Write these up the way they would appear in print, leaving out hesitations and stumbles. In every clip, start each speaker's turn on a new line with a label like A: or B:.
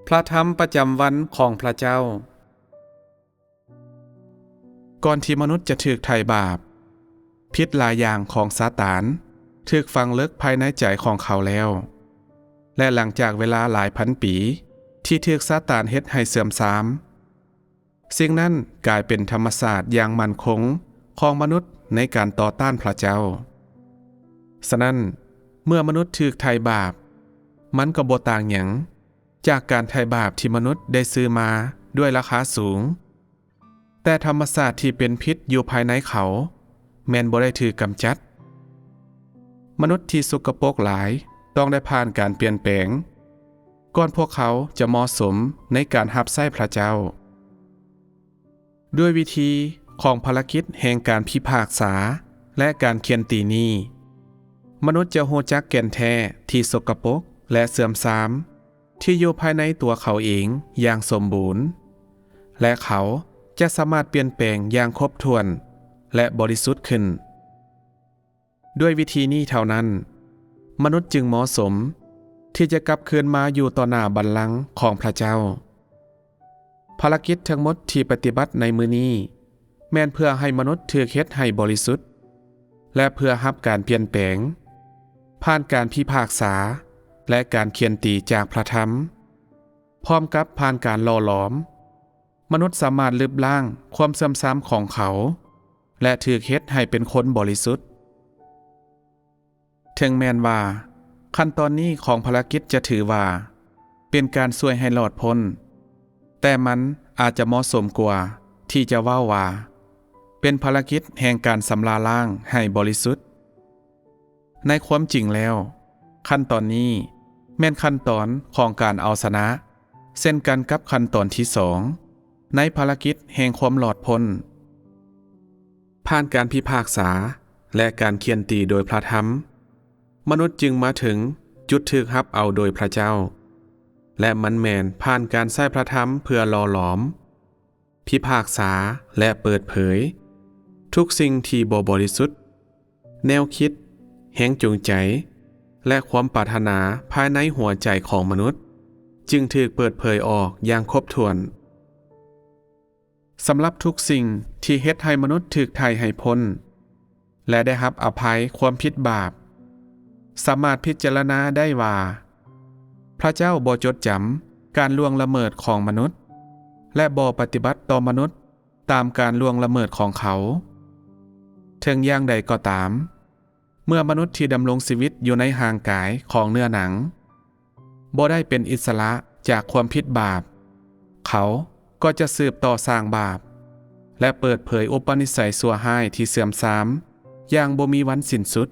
A: พระธรรมประจำวันของพระเจ้าก่อนที่มนุษย์จะถูกไถ่บาปพิษหลายอย่างของซาตานถูกฝังลึกภายในใจของเขาแล้วและหลังจากเวลาหลายพันปีที่ถูกซาตานเฮ็ดให้เสื่อมทรามสิ่งนั้นกลายเป็นธรรมศาสตร์อย่างมั่นคงของมนุษย์ในการต่อต้านพระเจ้าฉะนั้นเมื่อมนุษย์ถูกไถ่บาปมันก็บ่ต่างหยังจากการไถ่บาปที่มนุษย์ได้ซื้อมาด้วยราคาสูงแต่ธรรมศาสตร์ที่เป็นพิษอยู่ภายในเขาแม้นบ่ได้ถูกกำจัดมนุษย์ที่สกปรกหลายต้องได้ผ่านการเปลี่ยนแปลงก่อนพวกเขาจะเหมาะสมในการรับใช้พระเจ้าด้วยวิธีของภารกิจแห่งการพิพากษาและการเคียนตีนี้มนุษย์จะรู้จักแก่นแท้ที่สกปรกและเสื่อมทรามที่อยู่ภายในตัวเขาเองอย่างสมบูรณ์และเขาจะสามารถเปลี่ยนแปลงอย่างครบถ้วนและบริสุทธิ์ขึ้นด้วยวิธีนี้เท่านั้นมนุษย์จึงเหมาะสมที่จะกลับคืนมาอยู่ต่อหน้าบัลลังก์ของพระเจ้าภารกิจทั้งหมดที่ปฏิบัติในมื้อนี้แม่นเพื่อให้มนุษย์ถูกเฮ็ดให้บริสุทธิ์และเพื่อรับการเปลี่ยนแปลงผ่านการพิพากษาและการเคียนตีจากพระธรรมพร้อมกับผ่านการหล่อหลอมมนุษย์สามารถลบล้างความเสื่อมทรามของเขาและถูกเฮ็ดให้เป็นคนบริสุทธิ์ถึงแม้นว่าขั้นตอนนี้ของภารกิจจะถือว่าเป็นการช่วยให้รอดพ้นแต่มันอาจจะเหมาะสมกว่าที่จะว่าเป็นภารกิจแห่งการสำราล้างให้บริสุทธิ์ในความจริงแล้วขั้นตอนนี้แม่นขั้นตอนของการเอาชนะเช่นกันกับขั้นตอนที่2ในภารกิจแห่งความหลอดพ้นผ่านการพิพากษาและการเคียนตีโดยพระธรรมมนุษย์จึงมาถึงจุดถูกรับเอาโดยพระเจ้าและมันแม่นผ่านการใช้พระธรรมเพื่อหล่อหลอมพิพากษาและเปิดเผยทุกสิ่งที่บ่บริสุทธิ์แนวคิดแห่งจูงใจและความปรารถนาภายในหัวใจของมนุษย์จึงถูกเปิดเผยออกอย่างครบถ้วนสำหรับทุกสิ่งที่เฮ็ดให้มนุษย์ถูกไถ่ให้พ้นและได้รับอภัยความผิดบาปสามารถพิจารณาได้ว่าพระเจ้าบ่จดจำการล่วงละเมิดของมนุษย์และบ่ปฏิบัติต่อมนุษย์ตามการล่วงละเมิดของเขาถึงอย่างใดก็ตามเมื่อมนุษย์ที่ดำรงชีวิตอยู่ในห่างกายของเนื้อหนังบ่ได้เป็นอิสระจากความผิดบาปเขาก็จะสืบต่อสร้างบาปและเปิดเผยอุปนิสัยชั่วร้ายที่เสื่อมทรามอย่างบ่มีวันสิ้นสุด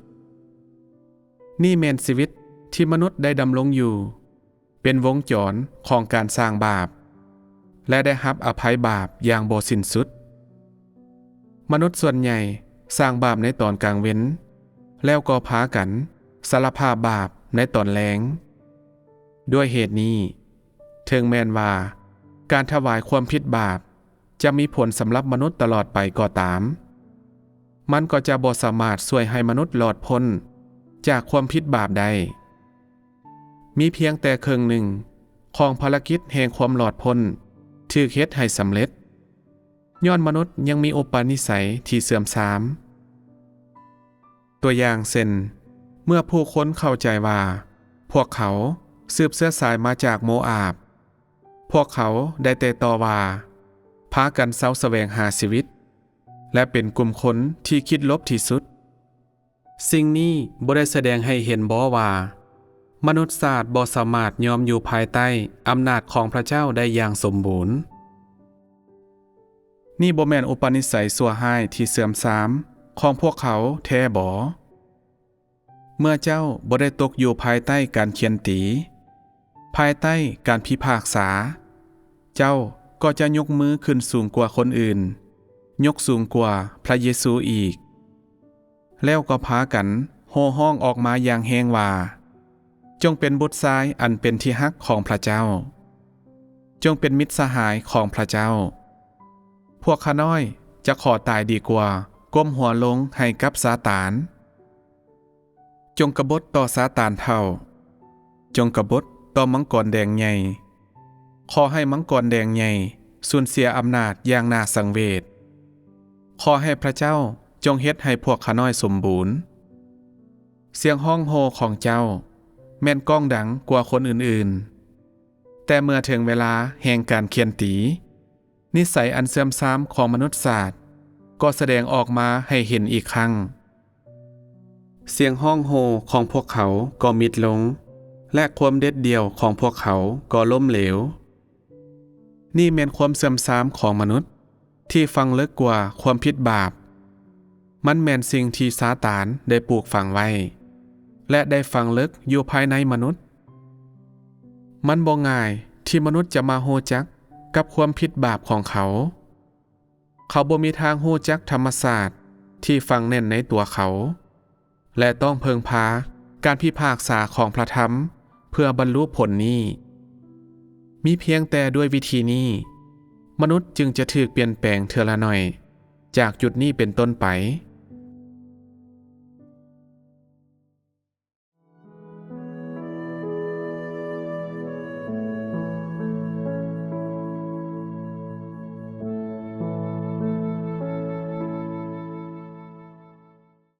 A: นี่แม่นชีวิตที่มนุษย์ได้ดำรงอยู่เป็นวงจรของการสร้างบาปและได้รับอภัยบาปอย่างบ่สิ้นสุดมนุษย์ส่วนใหญ่สร้างบาปในตอนกลางเว้นแล้วก็พากันสารภาพบาปในตอนแลงด้วยเหตุนี้ถึงแม้นว่าการถวายความผิดบาปจะมีผลสำหรับมนุษย์ตลอดไปก็ตามมันก็จะบ่สามารถช่วยให้มนุษย์หลอดพ้นจากความผิดบาปใดมีเพียงแต่ครึ่งหนึ่งของภารกิจแห่งความหลอดพ้นถูกเฮ็ดให้สำเร็จย้อนมนุษย์ยังมีอุปนิสัยที่เสื่อมทรามตัวอย่างเช่นเมื่อผู้คนเข้าใจว่าพวกเขาสืบเชื้อสายมาจากโมอาบพวกเขาได้แต่ต่อว่าพากันเซ้าแสวงหาชีวิตและเป็นกลุ่มคนที่คิดลบที่สุดสิ่งนี้บ่ได้แสดงให้เห็นบ่ว่ามนุษย์ศาสตร์บ่สามารถยอมอยู่ภายใต้อำนาจของพระเจ้าได้อย่างสมบูรณ์นี่บ่แม่นอุปนิสัยชั่วร้ายที่เสื่อมทรามของพวกเขาแท้บ่เมื่อเจ้าบ่ได้ตกอยู่ภายใต้การเคียนตีภายใต้การพิพากษาเจ้าก็จะยกมือขึ้นสูงกว่าคนอื่นยกสูงกว่าพระเยซูอีกแล้วก็พากันโห่ร้องออกมาอย่างแฮงว่าจงเป็นบุตรชายอันเป็นที่ฮักของพระเจ้าจงเป็นมิตรสหายของพระเจ้าพวกข้าน้อยจะขอตายดีกว่าก้มหัวลงให้กับซาตานจงกบฏต่อซาตานเท่าจงกบฏต่อมังกรแดงใหญ่ ขอให้มังกรแดงใหญ่สูญเสียอำนาจอย่างน่าสังเวชขอให้พระเจ้าจงเฮ็ดให้พวกข้าน้อยสมบูรณ์เสียงห้องโฮของเจ้าแม่นก้องดังกว่าคนอื่นๆแต่เมื่อถึงเวลาแห่งการเคียนตีนิสัยอันเสื่อมทรามของมนุษยศาสตร์ก็แสดงออกมาให้เห็นอีกครั้งเสียงห้องโฮของพวกเขาก็มิดลงและความเด็ดเดี่ยวของพวกเขาก็ล้มเหลวนี่แม่นความเสื่อมทรามของมนุษย์ที่ฟังลึกกว่าความผิดบาปมันแม่นสิ่งที่ซาตานได้ปลูกฝังไว้และได้ฝังลึกอยู่ภายในมนุษย์มันบ่ง่ายที่มนุษย์จะมาโฮจักกับความผิดบาปของเขาบ่มีทางโฮจักธรรมศาสตร์ที่ฝังแน่นในตัวเขาและต้องเพิงพาการพิพากษาของพระธรรมเพื่อบรรลุผลนี้มีเพียงแต่ด้วยวิธีนี้มนุษย์จึงจะถูกเปลี่ยนแปลงเทื่อละหน่อยจากจุดนี้เป็นต้นไป